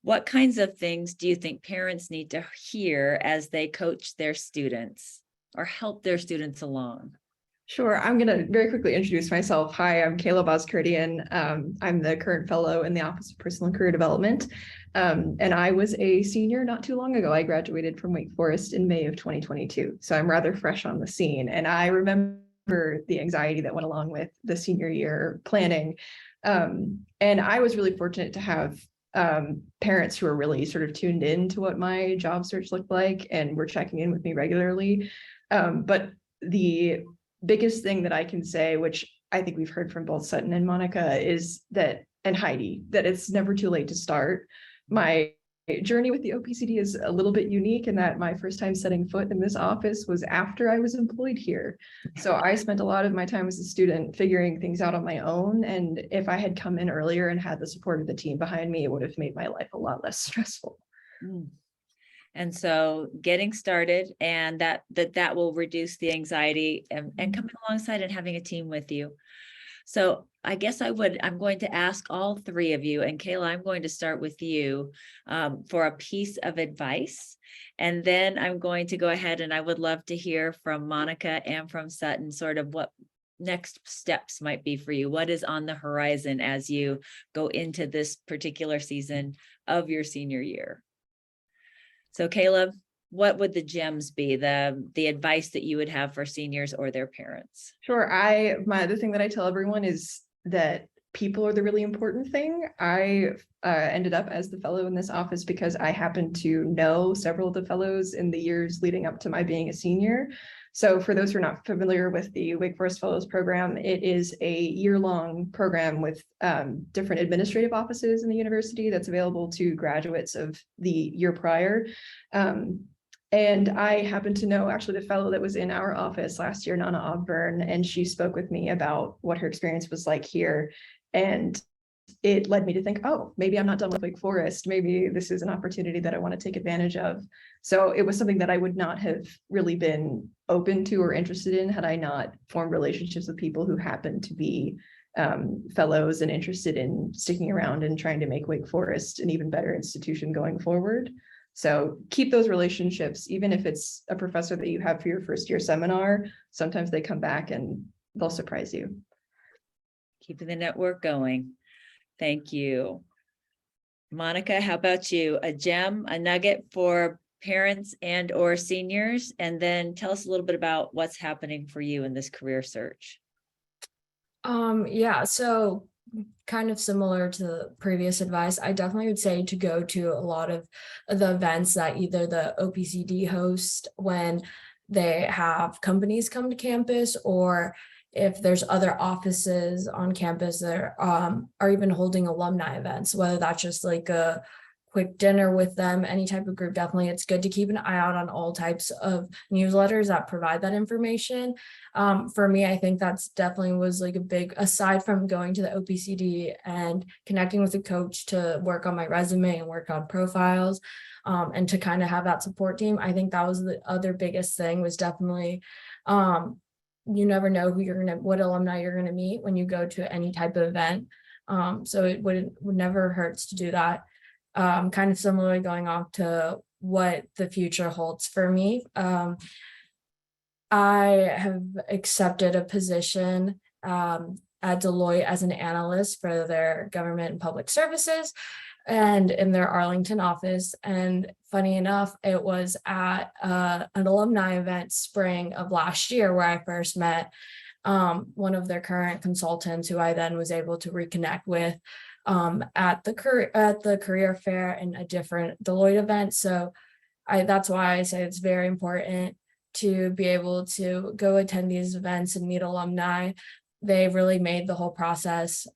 What kinds of things do you think parents need to hear as they coach their students or help their students along? Sure. I'm going to very quickly introduce myself. Hi, I'm Kayla Boskardian. I'm the current fellow in the Office of Personal and Career Development. And I was a senior not too long ago. I graduated from Wake Forest in May of 2022. So I'm rather fresh on the scene. And I remember the anxiety that went along with the senior year planning. And I was really fortunate to have parents who are really sort of tuned in to what my job search looked like and were checking in with me regularly. But the biggest thing that I can say, which I think we've heard from both Sutton and Monica, is that, and Heidi, that it's never too late to start. My journey with the OPCD is a little bit unique in that my first time setting foot in this office was after I was employed here. So I spent a lot of my time as a student figuring things out on my own. And if I had come in earlier and had the support of the team behind me, it would have made my life a lot less stressful. And so getting started, and that will reduce the anxiety and coming alongside and having a team with you. So I guess I'm going to ask all three of you, and Kayla, I'm going to start with you for a piece of advice. And then I'm going to go ahead and I would love to hear from Monica and from Sutton, sort of what next steps might be for you. What is on the horizon as you go into this particular season of your senior year? So Caleb, what would the gems be, the advice that you would have for seniors or their parents? Sure. The thing that I tell everyone is that people are the really important thing. I ended up as the fellow in this office because I happened to know several of the fellows in the years leading up to my being a senior. So for those who are not familiar with the Wake Forest Fellows Program, it is a year-long program with different administrative offices in the university that's available to graduates of the year prior. And I happened to know actually the fellow that was in our office last year, Nana Ogburn, and she spoke with me about what her experience was like here. And it led me to think, oh, maybe I'm not done with Wake Forest. Maybe this is an opportunity that I want to take advantage of. So it was something that I would not have really been open to or interested in had I not formed relationships with people who happened to be fellows and interested in sticking around and trying to make Wake Forest an even better institution going forward. So keep those relationships, even if it's a professor that you have for your first year seminar. Sometimes they come back and they'll surprise you. Keeping the network going. Thank you. Monica, how about you? A gem, a nugget for parents and or seniors, and then tell us a little bit about what's happening for you in this career search. Yeah, so kind of similar to the previous advice, I definitely would say to go to a lot of the events that either the OPCD host when they have companies come to campus, or if there's other offices on campus that are even holding alumni events, whether that's just like a quick dinner with them, any type of group, definitely it's good to keep an eye out on all types of newsletters that provide that information. For me, I think that's definitely was like a big, aside from going to the OPCD and connecting with a coach to work on my resume and work on profiles, and to kind of have that support team. I think that was the other biggest thing, was definitely, you never know what alumni you're gonna meet when you go to any type of event. So it would never hurts to do that. Kind of similarly going off to what the future holds for me. I have accepted a position at Deloitte as an analyst for their government and public services and in their Arlington office. And funny enough, it was at an alumni event spring of last year where I first met one of their current consultants, who I then was able to reconnect with at the career fair and a different Deloitte event. So that's why I say it's very important to be able to go attend these events and meet alumni. They really made the whole process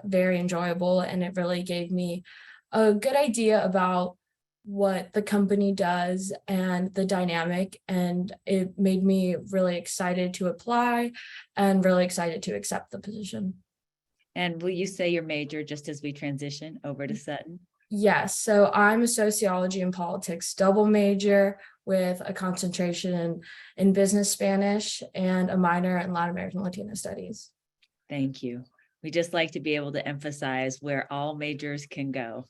very enjoyable, and it really gave me a good idea about what the company does and the dynamic, and it made me really excited to apply and really excited to accept the position. And will you say your major just as we transition over to Sutton? Yes, so I'm a sociology and politics double major with a concentration in business Spanish and a minor in Latin American Latino studies. Thank you. We just like to be able to emphasize where all majors can go.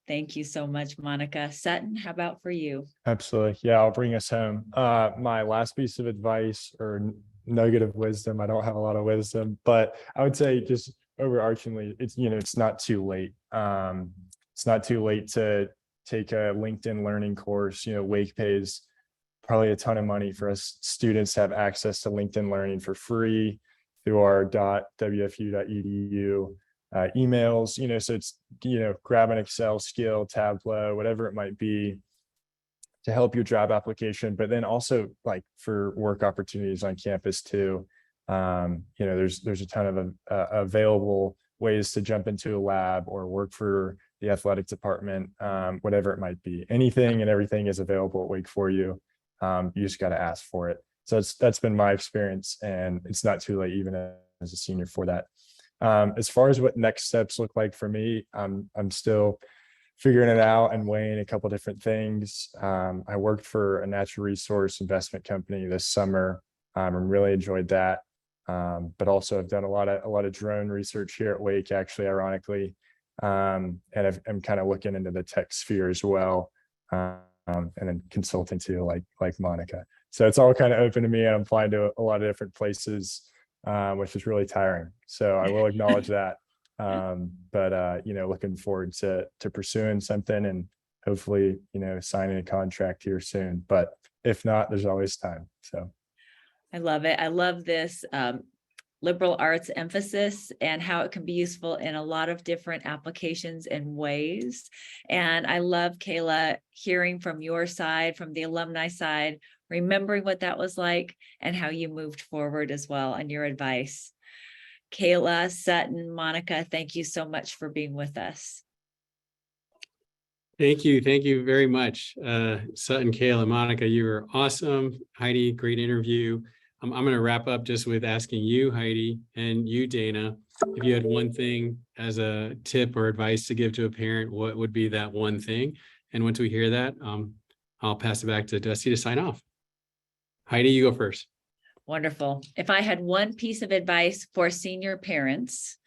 Thank you so much, Monica. Sutton, how about for you? Absolutely. Yeah, I'll bring us home. My last piece of advice or nugget of wisdom, I don't have a lot of wisdom, but I would say just overarchingly, it's not too late. It's not too late to take a LinkedIn learning course. Wake pays probably a ton of money for us students to have access to LinkedIn Learning for free through our .wfu.edu emails. So it's, grab an Excel skill, Tableau, whatever it might be, to help your job application, but then also like for work opportunities on campus too. There's a ton of available ways to jump into a lab or work for the athletic department, whatever it might be. Anything and everything is available at Wake for you. You just got to ask for it. So that's been my experience, and it's not too late even as a senior for that. As far as what next steps look like for me, I'm still figuring it out and weighing a couple different things. I worked for a natural resource investment company this summer, and really enjoyed that. But also I've done a lot of drone research here at Wake, actually, ironically, and I'm kind of looking into the tech sphere as well, and then consulting too, like Monica. So it's all kind of open to me, and I'm applying to a lot of different places, which is really tiring. So I will acknowledge that. But looking forward to pursuing something and hopefully, signing a contract here soon. But if not, there's always time. So I love it. I love this liberal arts emphasis and how it can be useful in a lot of different applications and ways. And I love, Kayla, hearing from your side, from the alumni side, remembering what that was like and how you moved forward as well, and your advice. Kayla, Sutton, Monica, thank you so much for being with us. Thank you. Thank you very much. Sutton, Kayla, Monica, you were awesome. Heidi, great interview. I'm going to wrap up just with asking you, Heidi, and you, Dana, if you had one thing as a tip or advice to give to a parent, what would be that one thing? And once we hear that, I'll pass it back to Dusty to sign off. Heidi, you go first. Wonderful. If I had one piece of advice for senior parents,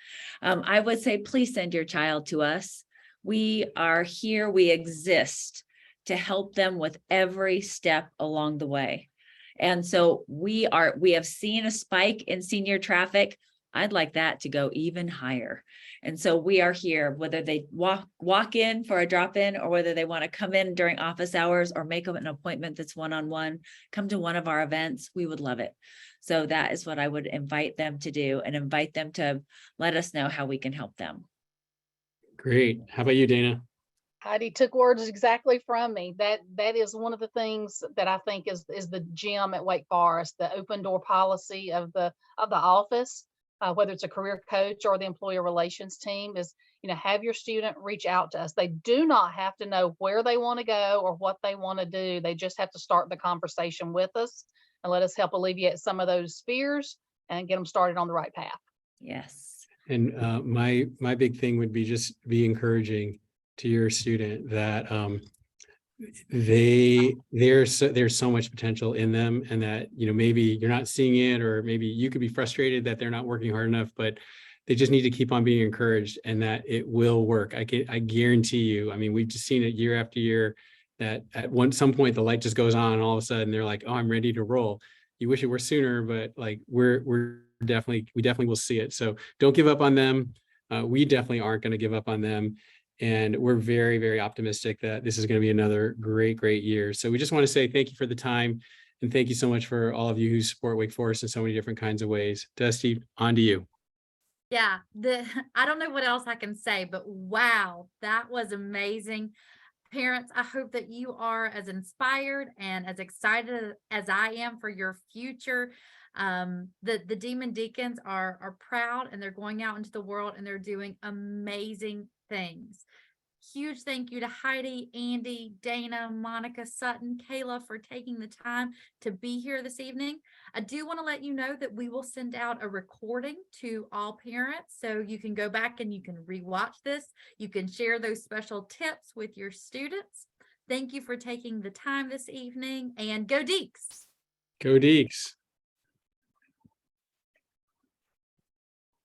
I would say, please send your child to us. We are here, we exist to help them with every step along the way. And so we have seen a spike in senior traffic. I'd like that to go even higher. And so we are here, whether they walk in for a drop-in or whether they want to come in during office hours or make an appointment that's one-on-one, come to one of our events. We would love it. So that is what I would invite them to do, and invite them to let us know how we can help them. Great. How about you, Dana? Heidi took words exactly from me. That is one of the things that I think is the gem at Wake Forest, the open door policy of the office. whether it's a career coach or the employer relations team, is, have your student reach out to us. They do not have to know where they want to go or what they want to do. They just have to start the conversation with us and let us help alleviate some of those fears and get them started on the right path. Yes. And my big thing would be just be encouraging to your student that there's so much potential in them, and that maybe you're not seeing it, or maybe you could be frustrated that they're not working hard enough, but they just need to keep on being encouraged, and that it will work. I guarantee you. I mean, we've just seen it year after year that at some point the light just goes on and all of a sudden they're like, oh, I'm ready to roll. You wish it were sooner, but like we definitely will see it. So don't give up on them. We definitely aren't going to give up on them. And we're very, very optimistic that this is going to be another great, great year. So we just want to say thank you for the time. And thank you so much for all of you who support Wake Forest in so many different kinds of ways. Dusty, on to you. Yeah, I don't know what else I can say, but wow, that was amazing. Parents, I hope that you are as inspired and as excited as I am for your future. The Demon Deacons are proud, and they're going out into the world and they're doing amazing things. Huge thank you to Heidi, Andy, Dana, Monica, Sutton, Kayla for taking the time to be here this evening. I do want to let you know that we will send out a recording to all parents, so you can go back and you can rewatch this. You can share those special tips with your students. Thank you for taking the time this evening, and go Deeks. Go Deeks.